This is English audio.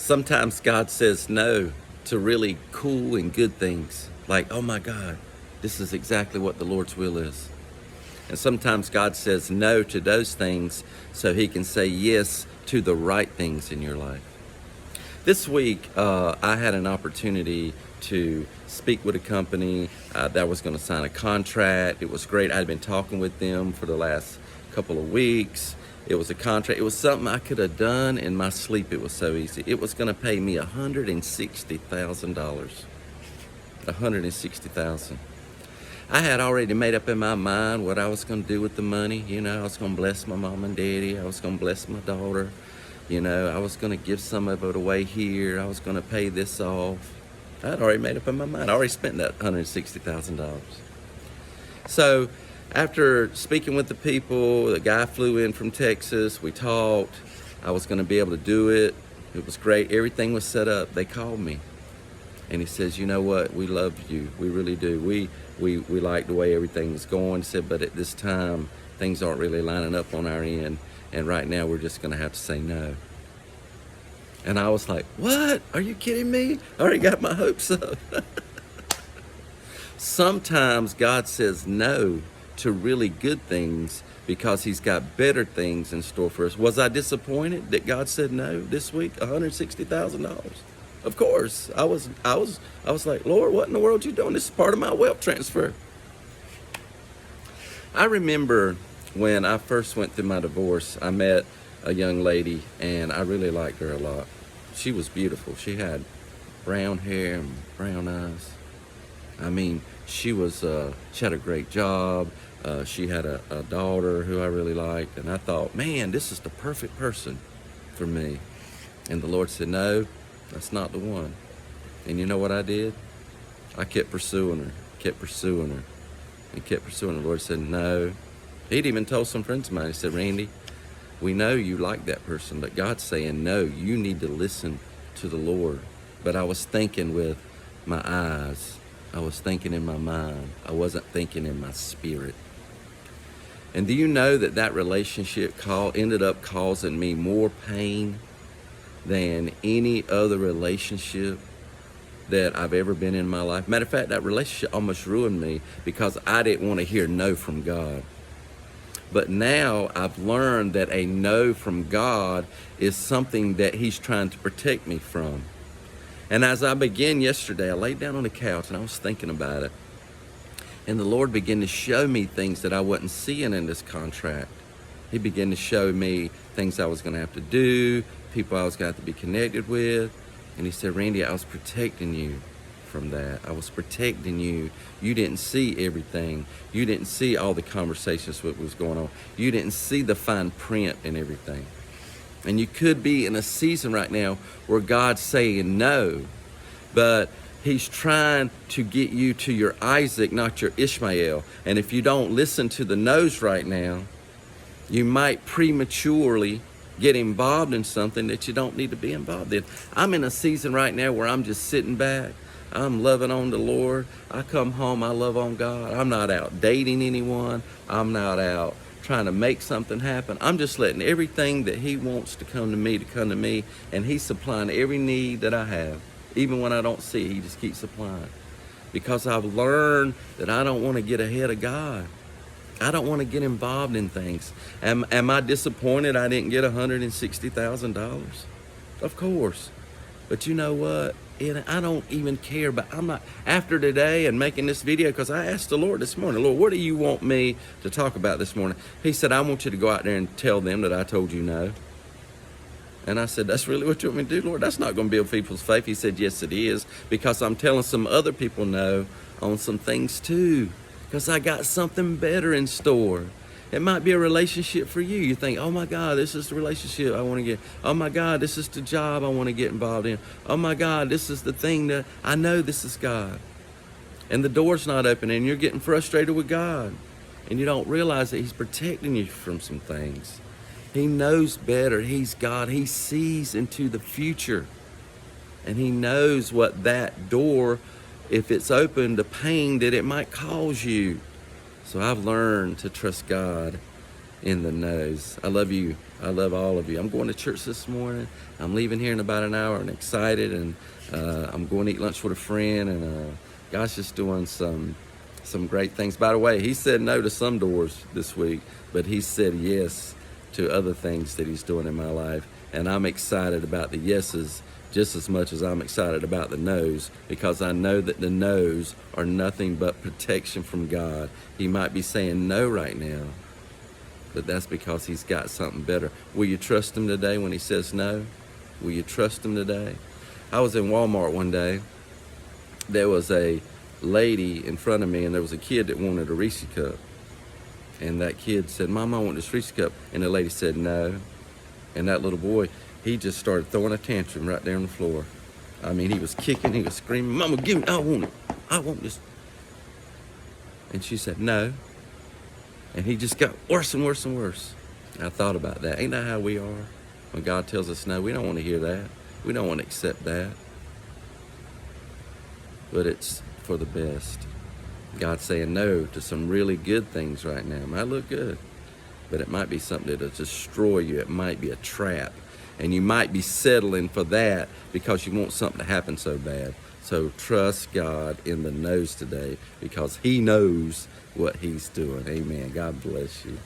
Sometimes God says no to really cool and good things. Like, oh my God, this is exactly what the Lord's will is. And sometimes God says no to those things so he can say yes to the right things in your life. This week, I had an opportunity to speak with a company that was going to sign a contract. It was great. I'd been talking with them for the last couple of weeks. It was a contract. It was something I could have done in my sleep. It was so easy. It was going to pay me $160,000. $160,000. I had already made up in my mind what I was going to do with the money. You know, I was going to bless my mom and daddy. I was going to bless my daughter. You know, I was going to give some of it away here. I was going to pay this off. I'd already made up in my mind. I already spent that $160,000. So after speaking with the people, the guy flew in from Texas. We talked. I was going to be able to do it. It was great. Everything was set up. They called me. And he says, you know what? We love you. We really do. We like the way everything was going. He said, but at this time, things aren't really lining up on our end. And right now, we're just going to have to say no. And I was like, what? Are you kidding me? I already got my hopes up. Sometimes God says no to really good things because he's got better things in store for us. Was I disappointed that God said no this week? $160,000. Of course. I was like, Lord, what in the world are you doing? This is part of my wealth transfer. I remember when I first went through my divorce, I met a young lady and I really liked her a lot. She was beautiful. She had brown hair and brown eyes. I mean, she had a great job. She had a daughter who I really liked. And I thought, man, this is the perfect person for me. And the Lord said, no, that's not the one. And you know what I did? I kept pursuing her, and kept pursuing her. The Lord said, no. He'd even told some friends of mine, he said, Randy, we know you like that person, but God's saying, no, you need to listen to the Lord. But I was thinking with my eyes. I was thinking in my mind. I wasn't thinking in my spirit. And do you know that relationship ended up causing me more pain than any other relationship that I've ever been in my life? Matter of fact, that relationship almost ruined me because I didn't want to hear no from God. But now I've learned that a no from God is something that he's trying to protect me from. And as I began yesterday, I laid down on the couch and I was thinking about it. And the Lord began to show me things that I wasn't seeing in this contract. He began to show me things I was going to have to do, people I was going to have to be connected with. And he said, Randy, I was protecting you from that. I was protecting you. You didn't see everything. You didn't see all the conversations what was going on. You didn't see the fine print and everything. And you could be in a season right now where God's saying no, but he's trying to get you to your Isaac, not your Ishmael. And if you don't listen to the no's right now, you might prematurely get involved in something that you don't need to be involved in. I'm in a season right now where I'm just sitting back. I'm loving on the Lord. I come home, I love on God. I'm not out dating anyone. I'm not out trying to make something happen. I'm just letting everything that he wants to come to me, and he's supplying every need that I have. Even when I don't see it, he just keeps supplying. Because I've learned that I don't want to get ahead of God. I don't want to get involved in things. Am I disappointed I didn't get $160,000? Of course. But you know what? I don't even care. But I'm not, after today and making this video, because I asked the Lord this morning, Lord, what do you want me to talk about this morning? He said, I want you to go out there and tell them that I told you no. And I said, that's really what you want me to do, Lord? That's not going to build people's faith. He said, yes, it is, because I'm telling some other people no on some things too, because I got something better in store. It might be a relationship for you. You think, oh my God, this is the relationship I want to get. Oh my God, this is the job I want to get involved in. Oh my God, this is the thing that I know this is God. And the door's not open and you're getting frustrated with God. And you don't realize that he's protecting you from some things. He knows better. He's God. He sees into the future. And he knows what that door, if it's open, the pain that it might cause you. So I've learned to trust God in the nose. I love you. I love all of you. I'm going to church this morning. I'm leaving here in about an hour and excited, and I'm going to eat lunch with a friend, and God's just doing some great things. By the way, he said no to some doors this week, but he said yes to other things that he's doing in my life, and I'm excited about the yeses just as much as I'm excited about the no's, because I know that the no's are nothing but protection from God. He might be saying no right now, but that's because he's got something better. Will you trust him today when he says no? Will you trust him today? I was in Walmart one day. There was a lady in front of me, and there was a kid that wanted a Reese cup. And that kid said, "Mom, I want this Reese cup." And the lady said no. And that little boy, he just started throwing a tantrum right there on the floor. I mean, he was kicking, he was screaming, "Mama, give me, I want it. I want this." And she said no. And he just got worse and worse and worse. And I thought about that. Ain't that how we are? When God tells us no, we don't want to hear that. We don't want to accept that. But it's for the best. God's saying no to some really good things right now. It might look good, but it might be something that'll destroy you. It might be a trap. And you might be settling for that because you want something to happen so bad. So trust God in the no's today, because he knows what he's doing. Amen. God bless you.